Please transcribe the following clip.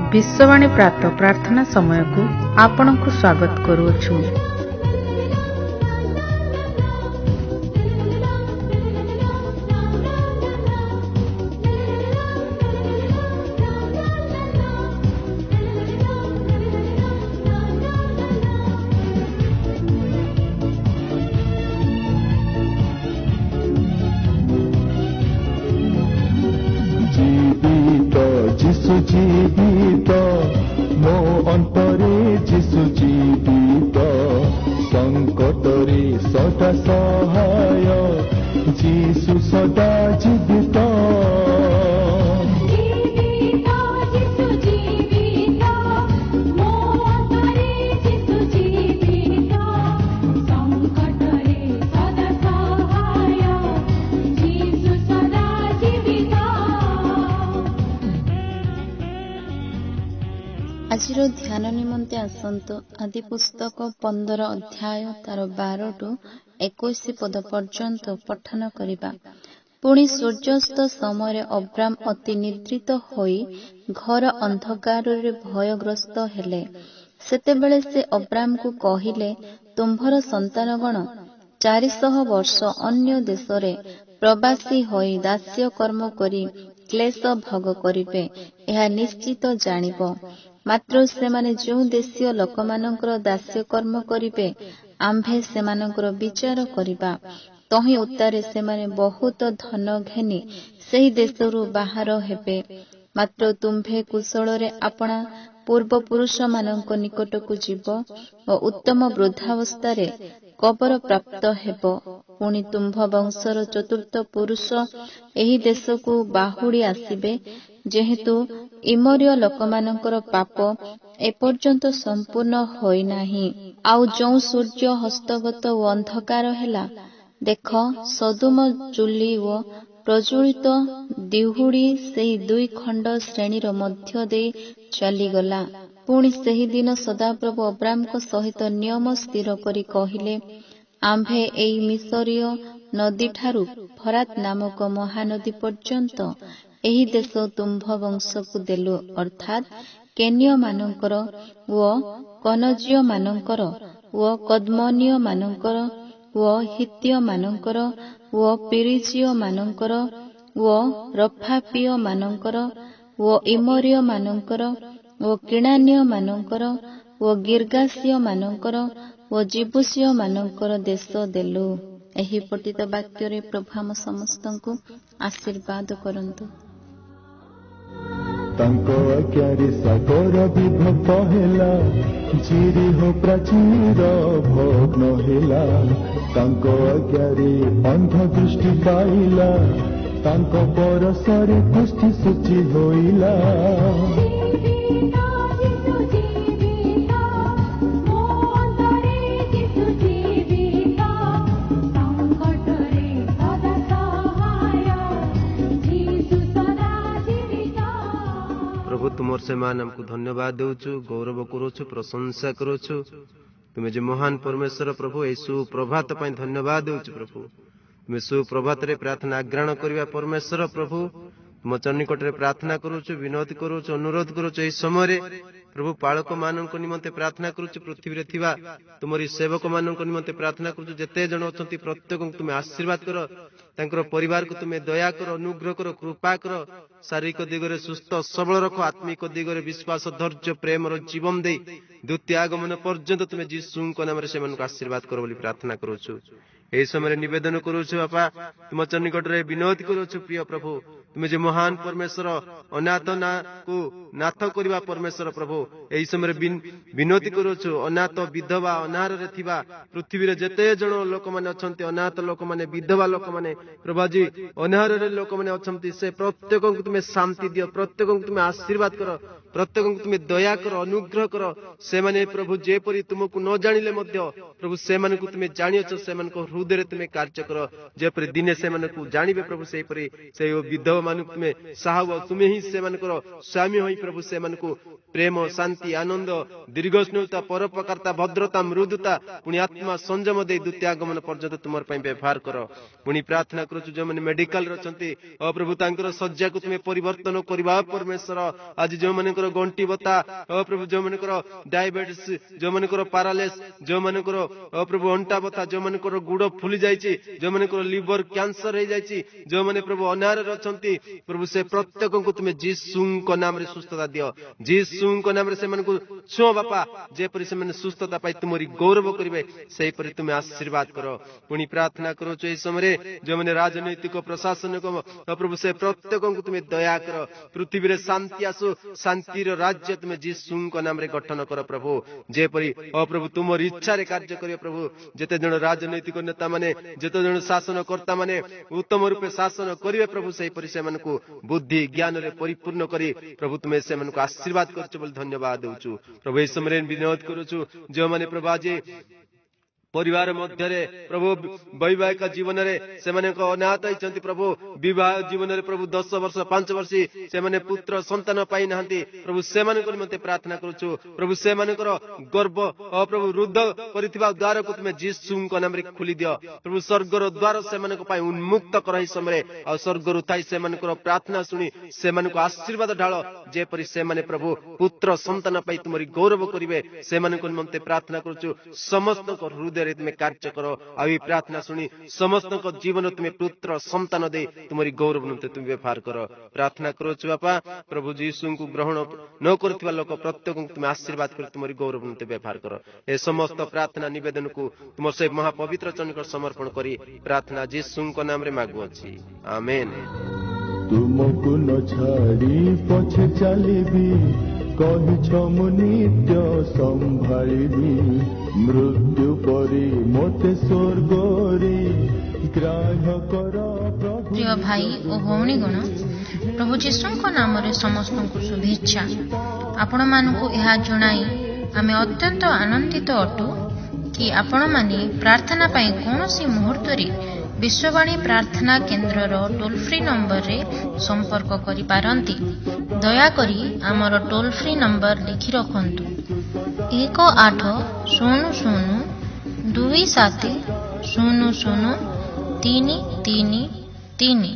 विश्ववाणी प्रातः प्रार्थना समय को आपनku स्वागत करूछु। जीवित मो अंतरे जीशु जीवित संकटरे सदा सहाय जीशु सदा जीवित आजिर ध्यान निमंते आसंतु आदि पुस्तक 15 अध्याय तार 12 टू 21 पद पर्यंत पठन करिबा। पुणी सूर्यास्त समय अब्राम अति निद्रित होई घर अंधकार रे भयग्रस्त हेले। सेतेबेले से अब्राम को कहिले, तुम्भर संतानगण 400 वर्ष अन्य देशरे प्रवासी होई दास्य कर्म करी क्लेश भोग करिबे, यह निश्चित जानिब। मात्र सेमाने जो देशीय लोकमानंकर दास्य कर्म करिबे, आम्भे सेमानंकर विचार करिबा। तही उत्तारे सेमाने बहुत धन घेनी सेही देशरू बाहर हेबे। मात्र तुम्भे कुशलरे आपणा पूर्व पुरुष मानंक निकटकु जीव और उत्तम वृद्धावस्थारे कबर प्राप्त हेब। पुणी तुम्भ वंशर चतुर्थ पुरुष एही देशकु बाहुड़ी आसिबे, जेहेतु इमरिय लोकमानंकर पाप एपर्यंत संपूर्ण होई नाही। आउ जो सूर्य हस्तगत ओ अंधकार हेला, देख सदुम चुली ओ प्रज्वलित दिहुड़ी सेही 2 खंड श्रेणीर मध्य दे चलीगला। पुणी सेही दिन सदाप्रभु अब्रामको सहित नियम स्थिर करी कहिले, आम्भे एई मिसरीय नदी ठारू फरात नामक महानदी पर्यंत एही देश तुम्भ वंशकु देलु, अर्थात केन्य मानंकर ओ कनजीय मानंकर ओ कदमनीय मानंकर ओ हित्य मानंकर ओ पेरिजीय मानंकर ओ रफापीय मानंकर ओ इमरिय मानंकर ओ किणान्य मानंकर ओ गिर्गासीय मानंकर ओ जिबुसीय मानंकर देश देलु। एही पठित वाक्य रे प्रभु हम समस्तंकु आशीर्वाद करंतु। तांको आज्ञारे सागर विभक्त हेला, जिरिह प्राचीर भग्न हेला। तांको आज्ञारे अंध दृष्टि पाइला, तांको परसरे दृष्टि सूची होइला। तुमर सेमान हमको धन्यवाद देउछु, गौरव करूछु, प्रशंसा करूछु। तुम्हें जे महान परमेश्वर प्रभु यीशु प्रभात पाई धन्यवाद देउछु। प्रभु तुम्हें सुप्रभात रे प्रार्थना ग्रहण करिवा परमेश्वर प्रभु तुम चन्निकट रे प्रार्थना करूछु, विनती करूछु, अनुरोध करूछु। एई समय रे प्रभु पालक मानक निमंते प्रार्थना करूछु, पृथ्वी रे थिबा तुमरी सेवक मानक निमंते प्रार्थना करूछु। जेते जण अछंती प्रत्येक को तुम आशीर्वाद कर, तांकर परिवार को तुम दया कर, अनुग्रह कर, कृपा कर। शारीरिक दिगरे सुस्थ सबल रख, आत्मिक दिगरे विश्वास, धैर्य, प्रेम रो जीवन दे द्वितीय आगमन पर्यंत तुम जीशुଙ୍କ नामରେ ସେମାନଙ୍କୁ आशीर्वाद कर बोली प्रार्थना करूछु। एई समय निवेदन करूछु बापा, तुम चन्निकट रे विनती करूछु। प्रिय प्रभु तुम्हें जे महान परमेश्वर अनाथ ना को नाथ करिवा परमेश्वर प्रभु एई समय विनती करूछु। अनाथ विधवा अनाहार रे थिबा पृथ्वी रे जेते जण लोक माने अछंती, अनाथ लोक माने, विधवा लोक माने, प्रभुजी अनाहार रे लोक माने अछंती, से प्रत्येक को तुम शांति दियो, प्रत्येक को तुम आशीर्वाद कर, प्रत्येक को तुम दया कर, अनुग्रह कर। से माने प्रभु जेपरि तुमको न जानिले मध्य प्रभु से माने को तुम जानियछ, से माने को हृदय तुम कार्य कर। जेपरि दिने से माने को जानिबे प्रभु, सेपरि से विधवा मानक तुम साहब, तुम ही से माने स्वामी होई प्रभु से माने को ପ୍ରେମ, ଶାନ୍ତି, ଆନନ୍ଦ, ଦୀର୍ଘସ୍ନୁତା, ପରୋପକାରିତା, ଭଦ୍ରତା, ମୃଦୁତା, ପୁଣି ଆତ୍ମା ସଂଯମ ଦେଇ ଦ୍ୱିତୀୟାଗମନ ପର୍ଯ୍ୟନ୍ତ ତୁମର ପାଇଁ ବ୍ୟବହାର କର। ପୁଣି ପ୍ରାର୍ଥନା କରୁଛୁ ଯେଉଁମାନେ ମେଡିକାଲରେ ଅଛନ୍ତି, ପ୍ରଭୁ ତାଙ୍କର ଶଯ୍ୟାକୁ ତୁମେ ପରିବର୍ତ୍ତନ କରିବା ପରମେଶ୍ୱର। ଆଜି ଯେଉଁମାନଙ୍କର ଗଣ୍ଠି ବତା, ପ୍ରଭୁ ଯେଉଁମାନଙ୍କର ଡାଇବେଟିସ୍, ଯେଉଁମାନଙ୍କର ପାରାଲିସ୍, ଯେଉଁମାନଙ୍କର ପ୍ରଭୁ ଅଣ୍ଟା ବଥା, ଯେଉଁମାନଙ୍କର ଗୁଡ଼ ଫୁଲି ଯାଇଛି, ଯେଉଁମାନଙ୍କର ଲିଭର କ୍ୟାନ୍ସର ହେଇଯାଇଛି, ଯେଉଁମାନେ ପ୍ରଭୁ ଅନାହାରରେ ଅଛନ୍ତି, ପ୍ରଭୁ ସେ ପ୍ରତ୍ୟେକଙ୍କୁ ତୁମେ ଯୀଶୁଙ୍କ ନାମରେ ସୁସ୍ଥତା ଦିଅ। ଯୀଶୁଙ୍କ ନାମରେ ସେମାନଙ୍କୁ ଛୁଅ ବାପା, ଯେପରି ସେମାନେ ସୁସ୍ଥତା ପାଇ ତୁମରି ଗୌରବ କରିବେ ସେହିପରି ତୁମେ ଆଶୀର୍ବାଦ କର। ପୁଣି ପ୍ରାର୍ଥନା କରୁଛୁ ଏହି ସମୟରେ ଯେଉଁମାନେ ରାଜନୈତିକ ପ୍ରଶାସନିକ ପ୍ରଭୁ ସେ ପ୍ରତ୍ୟେକଙ୍କୁ ତୁମେ ଦୟା କର। ପୃଥିବୀରେ ଶାନ୍ତି ଆସୁ, ଶାନ୍ତିର ରାଜ୍ୟ ତୁମେ ଯୀଶୁଙ୍କ ନାମରେ ଗଠନ କର ପ୍ରଭୁ। ଯେପରି ପ୍ରଭୁ ତୁମର ଇଚ୍ଛାରେ କାର୍ଯ୍ୟ କରିବେ ପ୍ରଭୁ। ଯେତେ ଜଣ ରାଜନୈତିକ ନେତା ମାନେ, ଯେତେ ଜଣ ଶାସନକର୍ତ୍ତା ମାନେ ଉତ୍ତମ ରୂପେ ଶାସନ କରିବେ ପ୍ରଭୁ, ସେହିପରି ସେମାନଙ୍କୁ ବୁଦ୍ଧି ଜ୍ଞାନରେ ପରିପୂର୍ଣ୍ଣ କରି ପ୍ରଭୁ ତୁମେ ସେମାନଙ୍କୁ ଆଶୀର୍ବାଦ କରୁଛ ବୋଲି ଧନ୍ୟବାଦ ଦେଉଛୁ ପ୍ରଭୁ। ଏହି ସମୟରେ ବିନୋଦ କରୁଛୁ ଯେଉଁମାନେ ପ୍ରଭୁ ଆଜି ପରିବାର ମଧ୍ୟରେ ପ୍ରଭୁ ବୈବାହିକ ଜୀବନରେ ସେମାନଙ୍କ ଅନାଥ ହେଇଛନ୍ତି ପ୍ରଭୁ, ବିବାହ ଜୀବନରେ ପ୍ରଭୁ 10 ବର୍ଷ 5 ବର୍ଷ ସେମାନେ ପୁତ୍ର ସନ୍ତାନ ପାଇନାହାନ୍ତି ପ୍ରଭୁ, ସେମାନଙ୍କ ନିମନ୍ତେ ପ୍ରାର୍ଥନା କରୁଛୁ ପ୍ରଭୁ। ସେମାନଙ୍କର ଗର୍ବ ପ୍ରଭୁ ରୁଦ୍ଧ କରିଥିବା ଦ୍ୱାରକୁ ତୁମେ ଯୀଶୁଙ୍କ ନାମରେ ଖୋଲି ଦିଅ ପ୍ରଭୁ। ସ୍ୱର୍ଗର ଦ୍ୱାର ସେମାନଙ୍କ ପାଇଁ ଉନ୍ମୁକ୍ତ କର ଏହି ସମୟରେ। ଆଉ ସ୍ୱର୍ଗରୁ ଥାଇ ସେମାନଙ୍କର ପ୍ରାର୍ଥନା ଶୁଣି ସେମାନଙ୍କୁ ଆଶୀର୍ବାଦ ଢାଳ, ଯେପରି ସେମାନେ ପ୍ରଭୁ ପୁତ୍ର ସନ୍ତାନ ପାଇ ତୁମରି ଗୌରବ କରିବେ। ସେମାନଙ୍କ ନିମନ୍ତେ ପ୍ରାର୍ଥନା କରୁଛୁ। ସମସ୍ତଙ୍କ ହୃଦୟରେ ତୁମେ କାର୍ଯ୍ୟ କର। ଆଉ ଏହି ପ୍ରାର୍ଥନା ଶୁଣି ସମସ୍ତଙ୍କ ଜୀବନ ତୁମେ ପୁତ୍ର ସନ୍ତାନ ଦେଇ ତୁମରି ଗୌରବ ନିମନ୍ତେ ତୁମେ ବ୍ୟବହାର କର। ପ୍ରାର୍ଥନା କରୁଛୁ ବାପା ପ୍ରଭୁ ଯୀଶୁଙ୍କୁ ଗ୍ରହଣ ନ କରୁଥିବା ଲୋକ ପ୍ରତ୍ୟେକଙ୍କୁ ତୁମେ ଆଶୀର୍ବାଦ କରି ତୁମରି ଗୌରବ ନିମନ୍ତେ ବ୍ୟବହାର କର। ଏ ସମସ୍ତ ପ୍ରାର୍ଥନା ନିବେଦନକୁ ତୁମର ସେ ମହାପବିତ୍ର ଚରଣରେ ସମର୍ପଣ କରି ପ୍ରାର୍ଥନା ଯୀଶୁଙ୍କ ନାମରେ ମାଗୁଅଛି, ଆମେନ୍। ତୁମକୁ ନ ଛାଡ଼ି ପଛେ ଚାଲିବି, କହିଛ ମୁଁ ନିତ୍ୟ ସମ୍ଭାଳିବି। ମୃତ୍ୟୁ ପରି ମୋତେ ସ୍ୱର୍ଗରେ ଗ୍ରାହ୍ୟ କର ପ୍ରଭୁ। ପ୍ରିୟ ଭାଇ ଓ ଭଉଣୀଗଣ, ପ୍ରଭୁ ଯୀଶୁଙ୍କ ନାମରେ ସମସ୍ତଙ୍କୁ ଶୁଭେଚ୍ଛା। ଆପଣମାନଙ୍କୁ ଏହା ଜଣାଇ ଆମେ ଅତ୍ୟନ୍ତ ଆନନ୍ଦିତ ଅଟୁ କି ଆପଣମାନେ ପ୍ରାର୍ଥନା ପାଇଁ କୌଣସି ମୁହୂର୍ତ୍ତରେ ବିଶ୍ୱବାଣୀ ପ୍ରାର୍ଥନା କେନ୍ଦ୍ରର ଟୋଲ୍ ଫ୍ରି ନମ୍ବରରେ ସମ୍ପର୍କ କରିପାରନ୍ତି। ଦୟାକରି ଆମର ଟୋଲ୍ ଫ୍ରି ନମ୍ବର ଲେଖି ରଖନ୍ତୁ 180027003333।